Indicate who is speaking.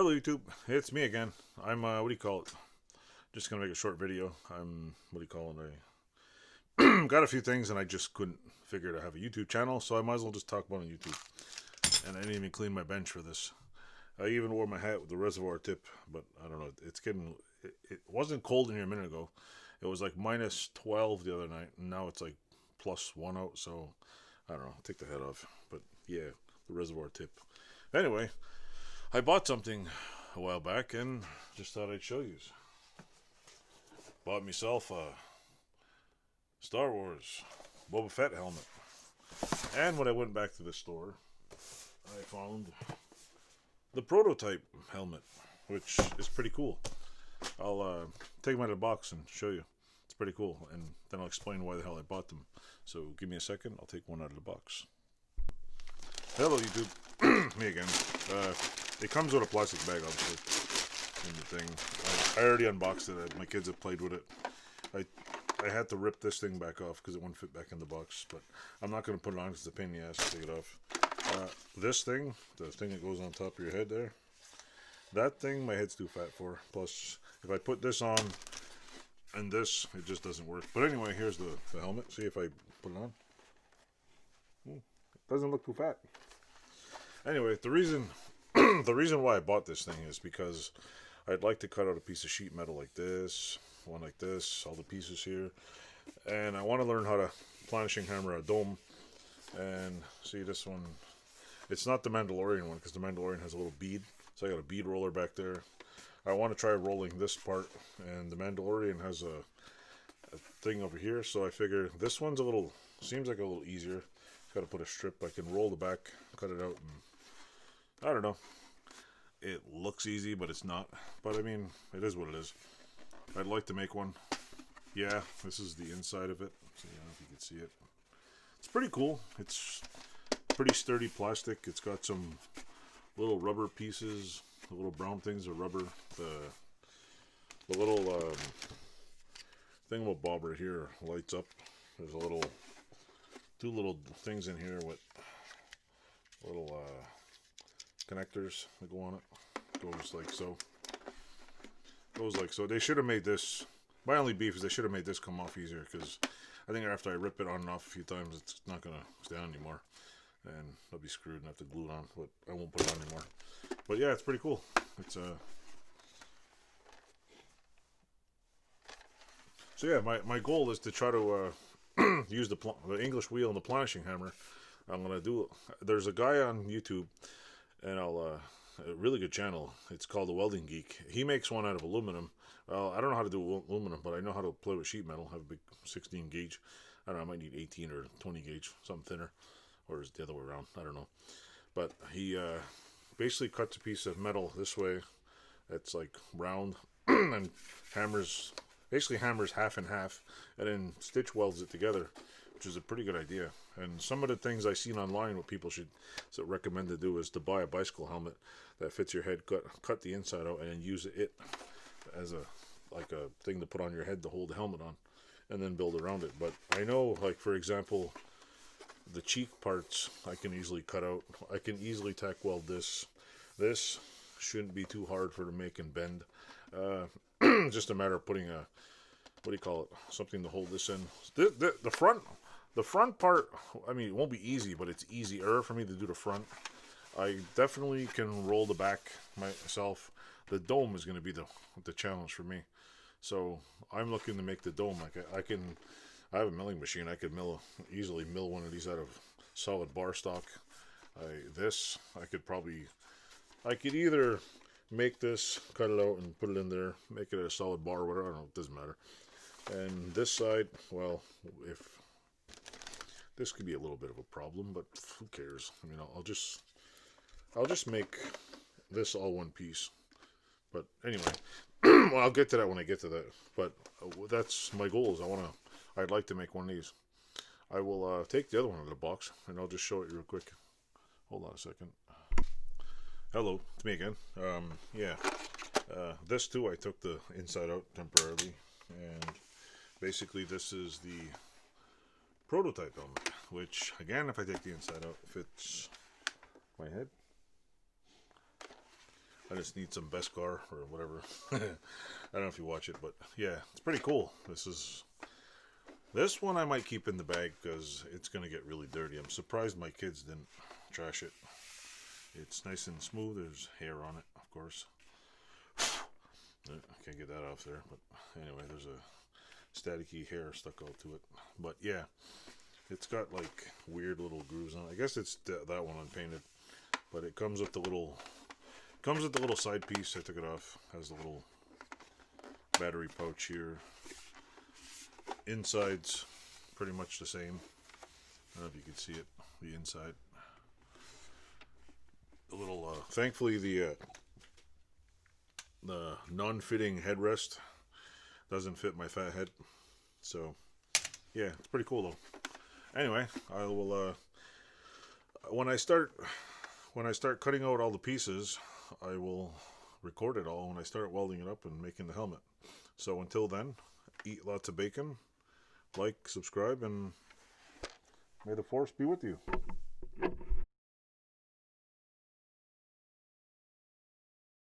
Speaker 1: Hello YouTube, it's me again. I'm what do you call it? Just gonna make a short video. I'm what do you call it? I got a few things and I just couldn't figure to have a YouTube channel, so I might as well just talk about it on YouTube. And I didn't even clean my bench for this. I even wore my hat with the reservoir tip, but I don't know. It's getting. It wasn't cold in here a minute ago. It was like minus 12 the other night, and now it's like +1 out. So I don't know. Take the head off, but yeah, the reservoir tip. Anyway, I bought something a while back and just thought I'd show you. Bought myself a Star Wars Boba Fett helmet. And when I went back to the store, I found the prototype helmet, which is pretty cool. I'll take them out of the box and show you. It's pretty cool, and then I'll explain why the hell I bought them. So give me a second, I'll take one out of the box. Hello YouTube, me again. It comes with a plastic bag, obviously, in the thing. I already unboxed it. My kids have played with it. I had to rip this thing back off because it wouldn't fit back in the box, but I'm not going to put it on because it's a pain in the ass to take it off. This thing, the thing that goes on top of your head there, that thing my head's too fat for. Plus, if I put this on and this, it just doesn't work. But anyway, here's the helmet. See if I put it on. It doesn't look too fat. Anyway, the reason why I bought this thing is because I'd like to cut out a piece of sheet metal like this, one like this, all the pieces here, and I want to learn how to planishing hammer a dome. And see this one, it's not the Mandalorian one because the Mandalorian has a little bead, so I got a bead roller back there. I want to try rolling this part, and the Mandalorian has a thing over here, so I figure this one's seems like a little easier. Got to put a strip. I can roll the back, cut it out, and I don't know. It looks easy, but it's not. But I mean, it is what it is. I'd like to make one. Yeah, this is the inside of it. So, yeah, if you can see it. It's pretty cool. It's pretty sturdy plastic. It's got some little rubber pieces. The little brown things are rubber. The little thingamabob right here lights up. There's two little things in here with little connectors that go on it. Goes like so. Goes like so. They should have made this. My only beef is they should have made this come off easier, because I think after I rip it on and off a few times, it's not gonna stay on anymore, and I'll be screwed and have to glue it on. But I won't put it on anymore. But yeah, it's pretty cool. It's So yeah, my goal is to try to use the English wheel and the planishing hammer. I'm gonna do. There's a guy on YouTube, and a really good channel. It's called The Welding Geek. He makes one out of aluminum. Well, I don't know how to do aluminum, but I know how to play with sheet metal. I have a big 16 gauge. I don't know. I might need 18 or 20 gauge, something thinner, or is it the other way around? I don't know. But he basically cuts a piece of metal this way. That's like round, and basically hammers half and half, and then stitch welds it together, which is a pretty good idea. And some of the things I've seen online, what people should recommend to do is to buy a bicycle helmet that fits your head, cut the inside out, and then use it as a thing to put on your head to hold the helmet on, and then build around it. But I know, like for example, the cheek parts I can easily cut out. I can easily tack weld this. This shouldn't be too hard for to make and bend. Just a matter of putting a, what do you call it, something to hold this in. The front part, I mean, it won't be easy, but it's easier for me to do the front. I definitely can roll the back myself. The dome is going to be the challenge for me. So I'm looking to make the dome. I have a milling machine. I could easily mill one of these out of solid bar stock. I could either make this, cut it out and put it in there, make it a solid bar or whatever, I don't know, it doesn't matter. And this side, well, if this could be a little bit of a problem, but who cares? I mean, I'll just make this all one piece. But anyway, well, I'll get to that when I get to that. But that's my goal. I'd like to make one of these. I will take the other one out of the box, and I'll just show it real quick. Hold on a second. Hello, it's me again. This too, I took the inside out temporarily, and basically this is the prototype helmet, which again, if I take the inside out, fits my head. I just need some Beskar or whatever. I don't know if you watch it, but yeah, it's pretty cool. This one I might keep in the bag because it's going to get really dirty. I'm surprised my kids didn't trash it. It's nice and smooth. There's hair on it, of course. I can't get that off there, but anyway, there's a staticky hair stuck all to it. But yeah, it's got like weird little grooves on it. I guess it's that one unpainted, but it comes with the little side piece. I took it off. Has the little battery pouch here. Inside's pretty much the same. I don't know if you can see it. The inside. A little. Thankfully, the non-fitting headrest doesn't fit my fat head. So, yeah, it's pretty cool though. Anyway, I will. When I start cutting out all the pieces, I will record it all when I start welding it up and making the helmet. So until then, eat lots of bacon, like, subscribe, and may the force be with you.